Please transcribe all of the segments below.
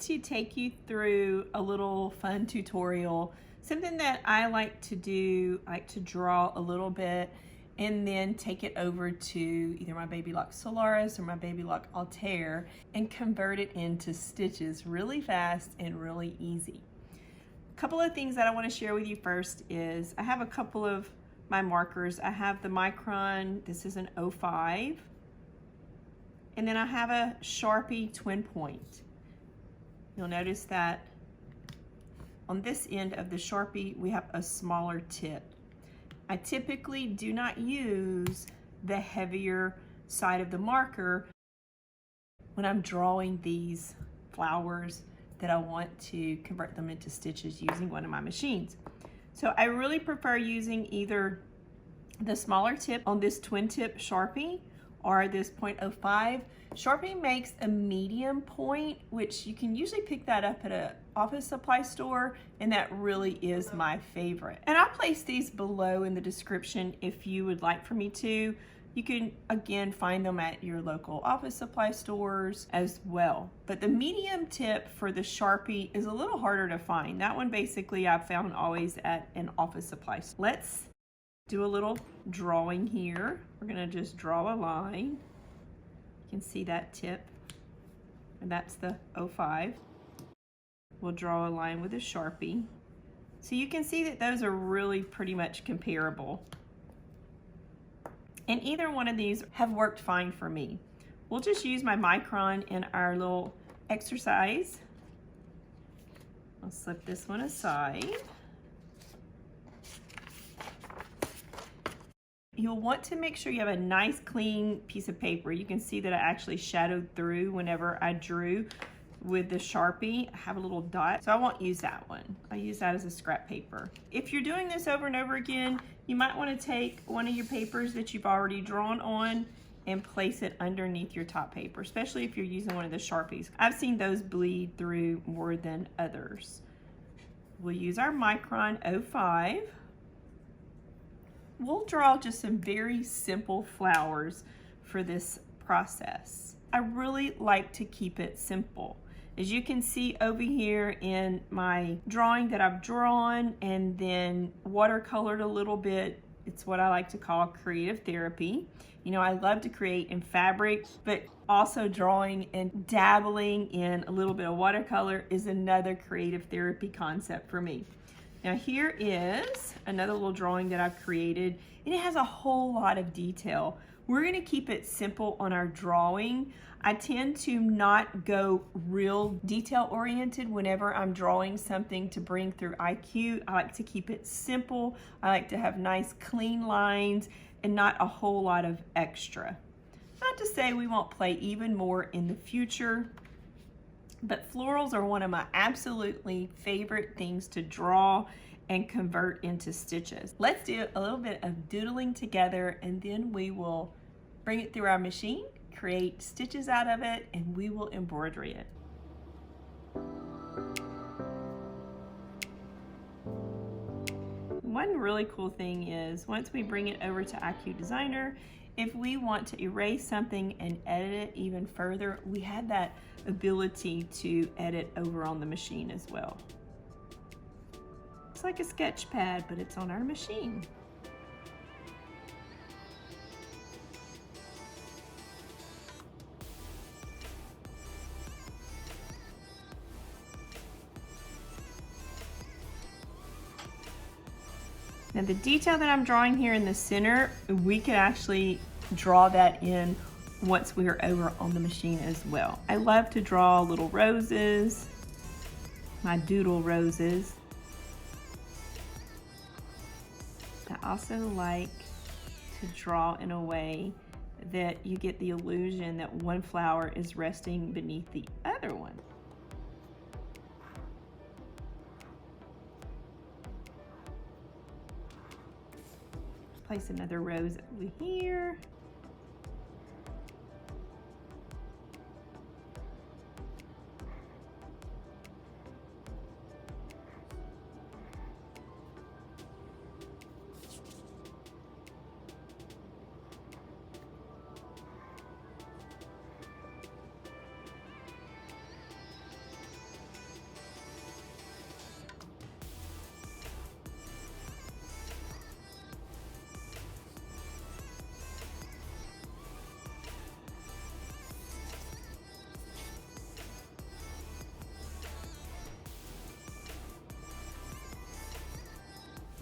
to take you through a little fun tutorial. Something that I like to do, I like to draw a little bit and then take it over to either my Baby Lock Solaris or my Baby Lock Altair and convert it into stitches really fast and really easy. A couple of things that I want to share with you first is I have a couple of my markers. I have the Micron, this is an 05, and then I have a Sharpie twin point. You'll notice that on this end of the Sharpie, we have a smaller tip. I typically do not use the heavier side of the marker when I'm drawing these flowers that I want to convert them into stitches using one of my machines. So I really prefer using either the smaller tip on this twin tip Sharpie or this 0.05. Sharpie makes a medium point, which you can usually pick that up at an office supply store, and that really is my favorite. And I'll place these below in the description if you would like for me to. You can, again, find them at your local office supply stores as well. But the medium tip for the Sharpie is a little harder to find. That one basically I've found always at an office supply store. Let's do a little drawing here. We're gonna just draw a line. You can see that tip, and that's the 05. We'll draw a line with a Sharpie. So you can see that those are really pretty much comparable. And either one of these have worked fine for me. We'll just use my Micron in our little exercise. I'll slip this one aside. You'll want to make sure you have a nice clean piece of paper. You can see that I actually shadowed through whenever I drew with the Sharpie. I have a little dot, so I won't use that one. I use that as a scrap paper. If you're doing this over and over again, you might want to take one of your papers that you've already drawn on and place it underneath your top paper, especially if you're using one of the Sharpies. I've seen those bleed through more than others. We'll use our Micron 05. We'll draw just some very simple flowers for this process. I really like to keep it simple. As you can see over here in my drawing that I've drawn and then watercolored a little bit, it's what I like to call creative therapy. You know, I love to create in fabric, but also drawing and dabbling in a little bit of watercolor is another creative therapy concept for me. Now here is another little drawing that I've created, and it has a whole lot of detail. We're gonna keep it simple on our drawing. I tend to not go real detail oriented whenever I'm drawing something to bring through IQ. I like to keep it simple. I like to have nice clean lines and not a whole lot of extra. Not to say we won't play even more in the future, but florals are one of my absolutely favorite things to draw and convert into stitches. Let's do a little bit of doodling together, and then we will bring it through our machine, create stitches out of it, and we will embroidery it. One really cool thing is once we bring it over to IQ Designer, if we want to erase something and edit it even further, we have that ability to edit over on the machine as well. It's like a sketch pad, but it's on our machine. Now the detail that I'm drawing here in the center, we could actually draw that in once we are over on the machine as well. I love to draw little roses, my doodle roses. I also like to draw in a way that you get the illusion that one flower is resting beneath the other one. Place another rose over here.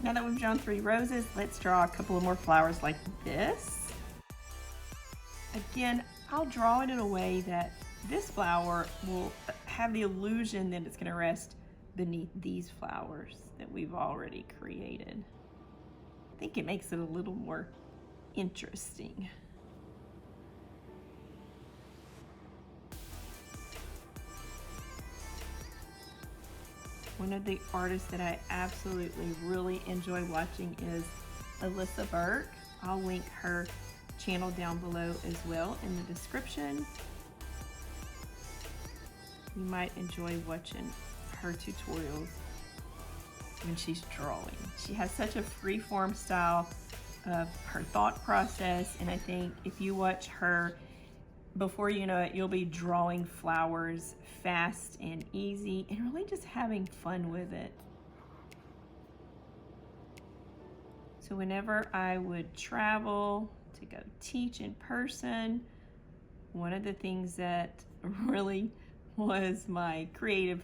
Now that we've drawn 3 roses, let's draw a couple of more flowers like this. Again, I'll draw it in a way that this flower will have the illusion that it's going to rest beneath these flowers that we've already created. I think it makes it a little more interesting. One of the artists that I absolutely really enjoy watching is Alyssa Burke. I'll link her channel down below as well in the description. You might enjoy watching her tutorials when she's drawing. She has such a free-form style of her thought process, and I think if you watch her, before you know it, you'll be drawing flowers fast and easy and really just having fun with it. So whenever I would travel to go teach in person, one of the things that really was my creative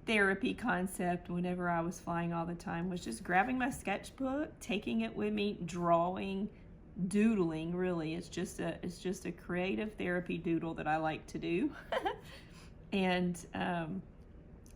therapy concept whenever I was flying all the time was just grabbing my sketchbook, taking it with me, drawing, doodling. Really, it's just a creative therapy doodle that I like to do. And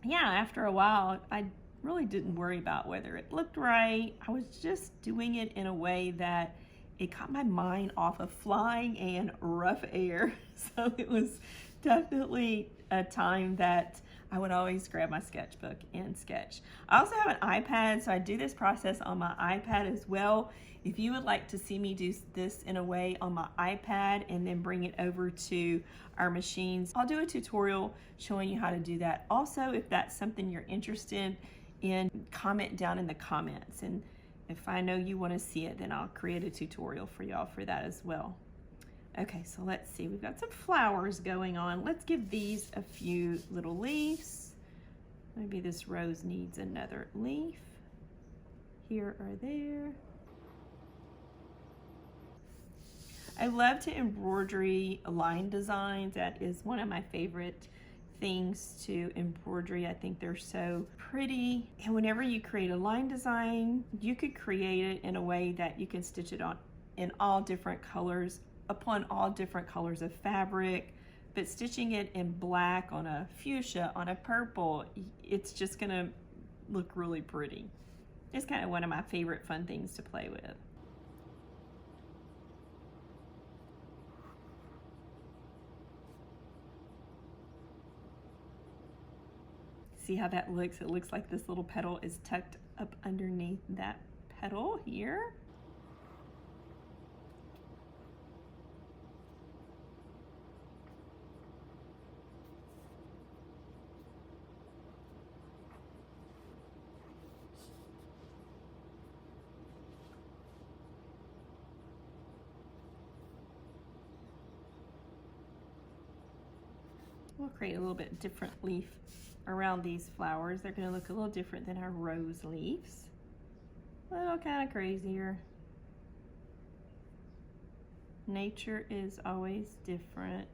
yeah, after a while I really didn't worry about whether it looked right. I was just doing it in a way that it got my mind off of flying and rough air. So it was definitely a time that I would always grab my sketchbook and sketch. I also have an iPad, so I do this process on my iPad as well. If you would like to see me do this in a way on my iPad and then bring it over to our machines, I'll do a tutorial showing you how to do that. Also, if that's something you're interested in, comment down in the comments. And if I know you want to see it, then I'll create a tutorial for y'all for that as well. Okay, so let's see. We've got some flowers going on. Let's give these a few little leaves. Maybe this rose needs another leaf here or there. I love to embroidery line designs. That is one of my favorite things to embroidery. I think they're so pretty. And whenever you create a line design, you could create it in a way that you can stitch it on in all different colors upon all different colors of fabric. But stitching it in black on a fuchsia, on a purple, it's just gonna look really pretty. It's kind of one of my favorite fun things to play with. See how that looks? It looks like this little petal is tucked up underneath that petal here. We'll create a little bit different leaf around these flowers. They're going to look a little different than our rose leaves. A little kind of crazier. Nature is always different.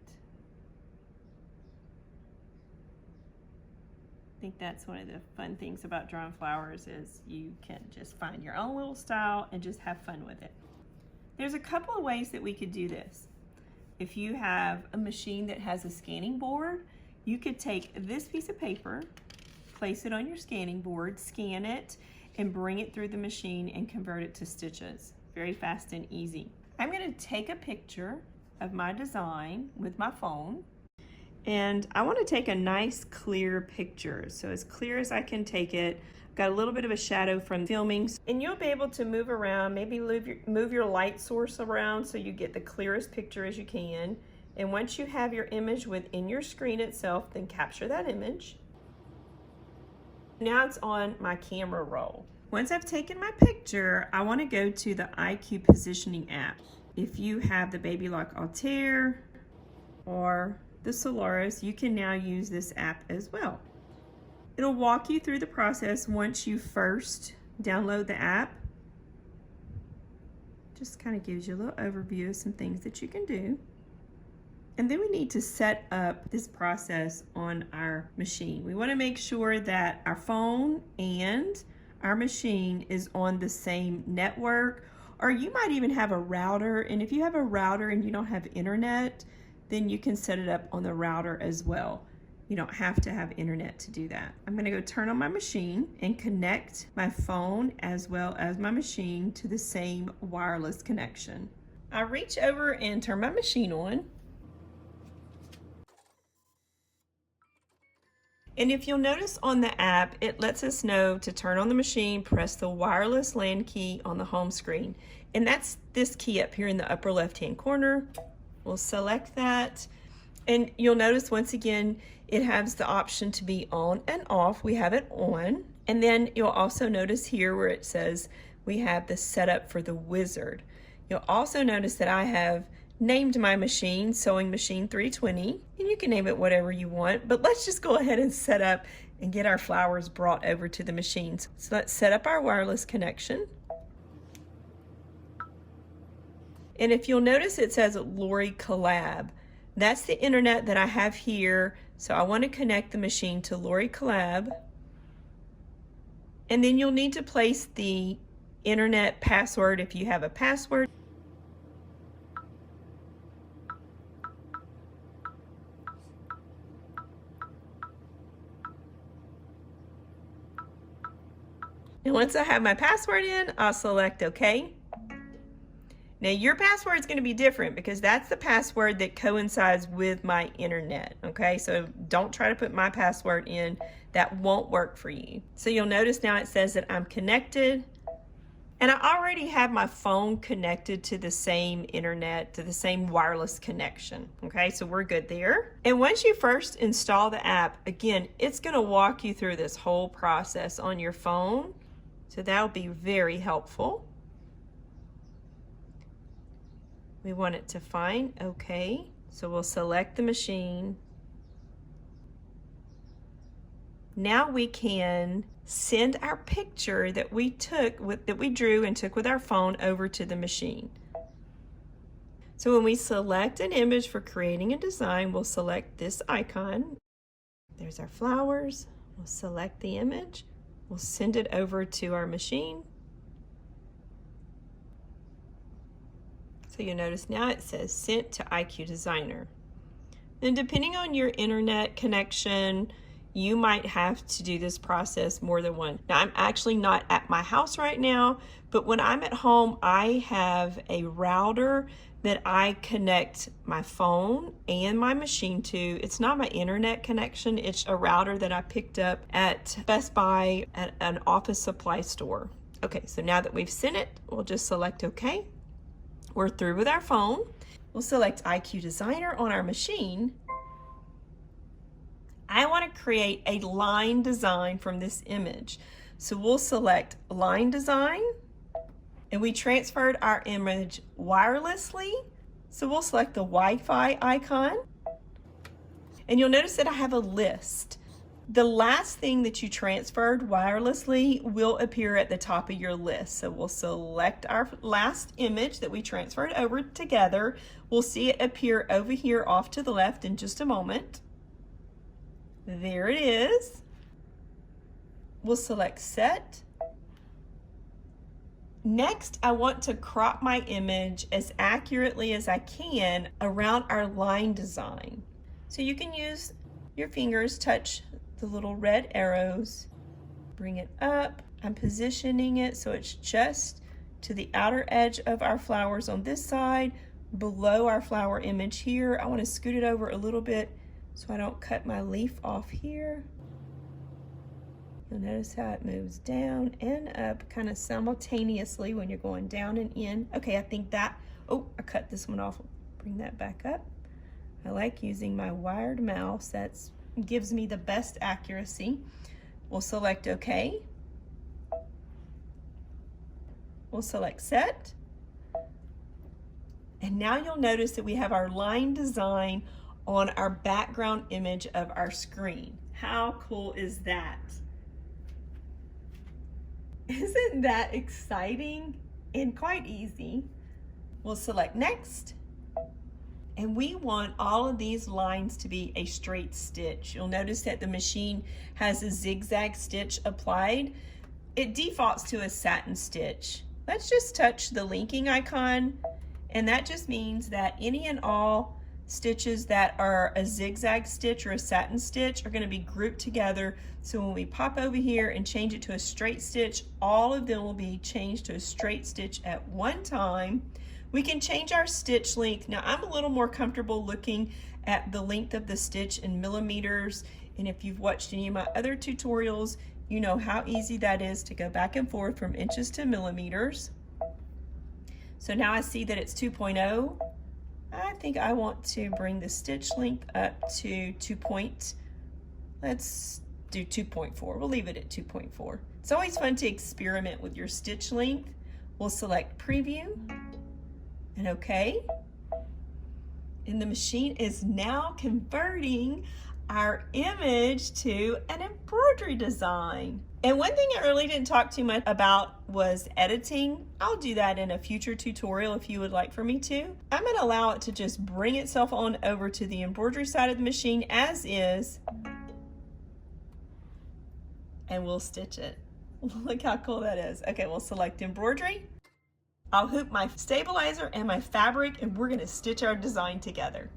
I think that's one of the fun things about drawing flowers is you can just find your own little style and just have fun with it. There's a couple of ways that we could do this. If you have a machine that has a scanning board, you could take this piece of paper, place it on your scanning board, scan it, and bring it through the machine and convert it to stitches. Very fast and easy. I'm going to take a picture of my design with my phone, and I want to take a nice clear picture. So as clear as I can take it. Got a little bit of a shadow from filming, and you'll be able to move around, maybe move your light source around so you get the clearest picture as you can. And once you have your image within your screen itself, then capture that image. Now it's on my camera roll. Once I've taken my picture, I want to go to the IQ positioning app. If you have the Baby Lock Altair or the Solaris, you can now use this app as well. It'll walk you through the process once you first download the app. Just kind of gives you a little overview of some things that you can do. And then we need to set up this process on our machine. We want to make sure that our phone and our machine is on the same network, or you might even have a router. And if you have a router and you don't have internet, then you can set it up on the router as well. You don't have to have internet to do that. I'm gonna go turn on my machine and connect my phone as well as my machine to the same wireless connection. I reach over and turn my machine on. And if you'll notice on the app, it lets us know to turn on the machine, press the wireless LAN key on the home screen. And that's this key up here in the upper left-hand corner. We'll select that. And you'll notice once again, it has the option to be on and off. We have it on. And then you'll also notice here where it says we have the setup for the wizard. You'll also notice that I have named my machine Sewing Machine 320, and you can name it whatever you want, but let's just go ahead and set up and get our flowers brought over to the machines. So let's set up our wireless connection. And if you'll notice, it says Lori Collab. That's the internet that I have here. So I want to connect the machine to Lori Collab. And then you'll need to place the internet password if you have a password. And once I have my password in, I'll select OK. Now your password is going to be different because that's the password that coincides with my internet, okay? So don't try to put my password in. That won't work for you. So you'll notice now it says that I'm connected, and I already have my phone connected to the same internet, to the same wireless connection, okay? So we're good there. And once you first install the app, again, it's going to walk you through this whole process on your phone. So that'll be very helpful. We want it to find OK. So we'll select the machine. Now we can send our picture that we drew and took with our phone over to the machine. So when we select an image for creating a design, we'll select this icon. There's our flowers. We'll select the image. We'll send it over to our machine. So you'll notice now it says sent to IQ Designer. And depending on your internet connection, you might have to do this process more than once. Now I'm actually not at my house right now, but when I'm at home, I have a router that I connect my phone and my machine to. It's not my internet connection, it's a router that I picked up at Best Buy at an office supply store. Okay, so now that we've sent it, we'll just select OK. We're through with our phone. We'll select IQ Designer on our machine. I want to create a line design from this image. So we'll select Line Design, and we transferred our image wirelessly. So we'll select the Wi-Fi icon, and you'll notice that I have a list. The last thing that you transferred wirelessly will appear at the top of your list. So we'll select our last image that we transferred over together. We'll see it appear over here off to the left in just a moment. There it is. We'll select Set. Next, I want to crop my image as accurately as I can around our line design. So you can use your fingers, touch the little red arrows, bring it up. I'm positioning it so it's just to the outer edge of our flowers on this side, below our flower image here. I want to scoot it over a little bit so I don't cut my leaf off here. You'll notice how it moves down and up kind of simultaneously when you're going down and in. Okay, I think that, oh, I cut this one off. Bring that back up. I like using my wired mouse. That gives me the best accuracy. We'll select OK. We'll select Set. And now you'll notice that we have our line design on our background image of our screen. How cool is that? Isn't that exciting and quite easy? We'll select Next. And we want all of these lines to be a straight stitch. You'll notice that the machine has a zigzag stitch applied. it defaults to a satin stitch. Let's just touch the linking icon, and that just means that any and all stitches that are a zigzag stitch or a satin stitch are going to be grouped together. So when we pop over here and change it to a straight stitch, all of them will be changed to a straight stitch at one time. We can change our stitch length. Now I'm a little more comfortable looking at the length of the stitch in millimeters, and if you've watched any of my other tutorials, you know how easy that is to go back and forth from inches to millimeters. So now I see that it's 2.0. I think I want to bring the stitch length up to let's do 2.4. We'll leave it at 2.4. It's always fun to experiment with your stitch length. We'll select preview and OK. And the machine is now converting our image to an embroidery design. And one thing I really didn't talk too much about was editing. I'll do that in a future tutorial if you would like for me to. I'm going to allow it to just bring itself on over to the embroidery side of the machine as is, and we'll stitch it. Look how cool that is. Okay, we'll select embroidery. I'll hook my stabilizer and my fabric, and we're going to stitch our design together.